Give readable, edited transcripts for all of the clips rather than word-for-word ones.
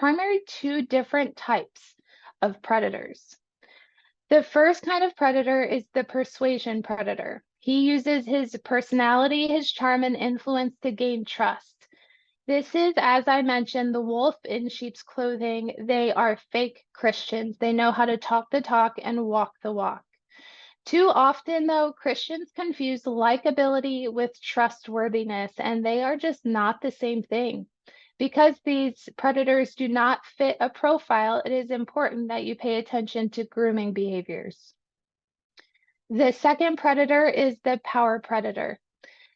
primary two different types of predators. The first kind of predator is the persuasion predator. He uses his personality, his charm, and influence to gain trust. This is, as I mentioned, the wolf in sheep's clothing. They are fake Christians. They know how to talk the talk and walk the walk. Too often, though, Christians confuse likability with trustworthiness, and they are just not the same thing. Because these predators do not fit a profile, it is important that you pay attention to grooming behaviors. The second predator is the power predator.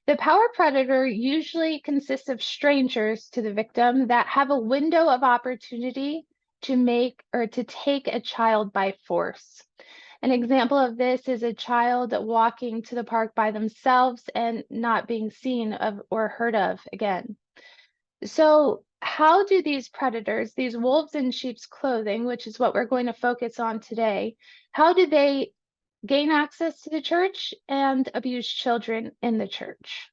The power predator usually consists of strangers to the victim that have a window of opportunity to make or to take a child by force. An example of this is a child walking to the park by themselves and not being seen of or heard of again. So how do these predators, these wolves in sheep's clothing, which is what we're going to focus on today, how do they gain access to the church and abuse children in the church?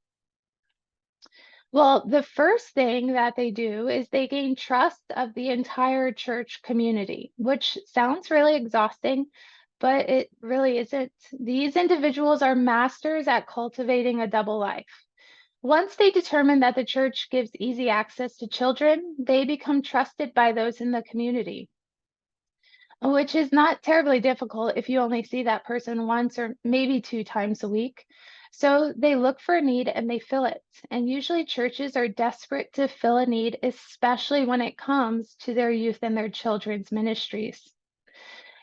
Well, the first thing that they do is they gain trust of the entire church community, which sounds really exhausting, but it really isn't. These individuals are masters at cultivating a double life. Once they determine that the church gives easy access to children, they become trusted by those in the community, which is not terribly difficult if you only see that person once or maybe 2 times a week. So they look for a need and they fill it. And usually churches are desperate to fill a need, especially when it comes to their youth and their children's ministries.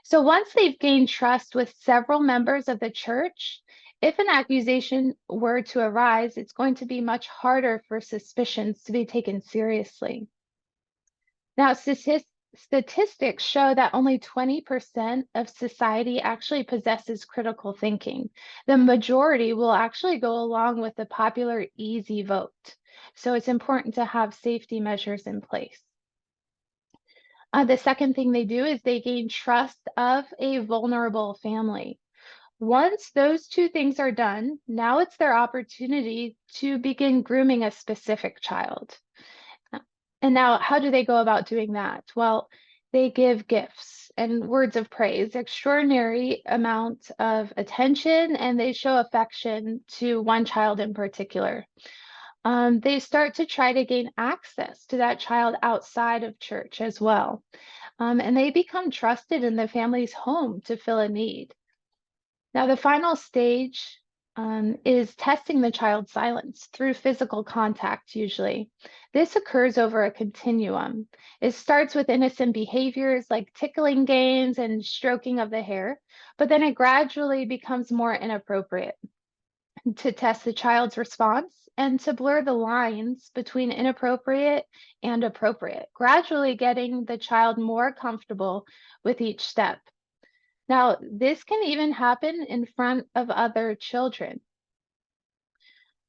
So once they've gained trust with several members of the church, if an accusation were to arise, it's going to be much harder for suspicions to be taken seriously. Now, statistics show that only 20% of society actually possesses critical thinking. The majority will actually go along with the popular easy vote. So it's important to have safety measures in place. The second thing they do is they gain trust of a vulnerable family. Once those two things are done, now it's their opportunity to begin grooming a specific child. And now, how do they go about doing that? Well, they give gifts and words of praise, extraordinary amount of attention, and they show affection to one child in particular. They start to try to gain access to that child outside of church as well. And they become trusted in the family's home to fill a need. Now, the final stage is testing the child's silence through physical contact, usually. This occurs over a continuum. It starts with innocent behaviors like tickling games and stroking of the hair, but then it gradually becomes more inappropriate. To test the child's response and to blur the lines between inappropriate and appropriate, gradually getting the child more comfortable with each step. Now, this can even happen in front of other children.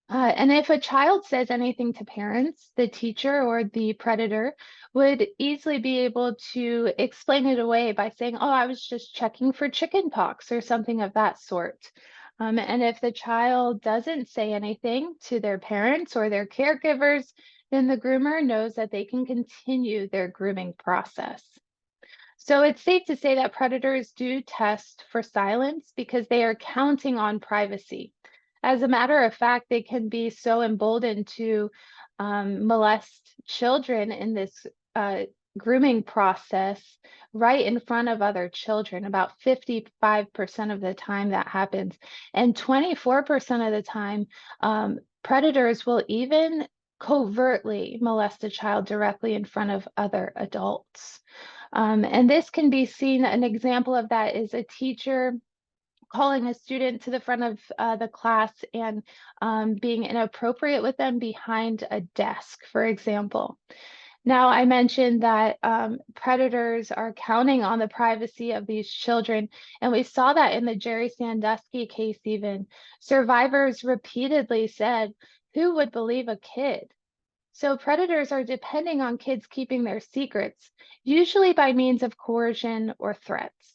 And if a child says anything to parents, the teacher or the predator would easily be able to explain it away by saying, oh, I was just checking for chicken pox or something of that sort. And if the child doesn't say anything to their parents or their caregivers, then the groomer knows that they can continue their grooming process. So it's safe to say that predators do test for silence because they are counting on privacy. As a matter of fact, they can be so emboldened to molest children in this grooming process right in front of other children. About 55% of the time that happens. And 24% of the time, predators will even covertly molest a child directly in front of other adults. And this can be seen, an example of that is a teacher calling a student to the front of the class and being inappropriate with them behind a desk, for example. Now, I mentioned that predators are counting on the privacy of these children, and we saw that in the Jerry Sandusky case even. Survivors repeatedly said, who would believe a kid? So predators are depending on kids keeping their secrets, usually by means of coercion or threats.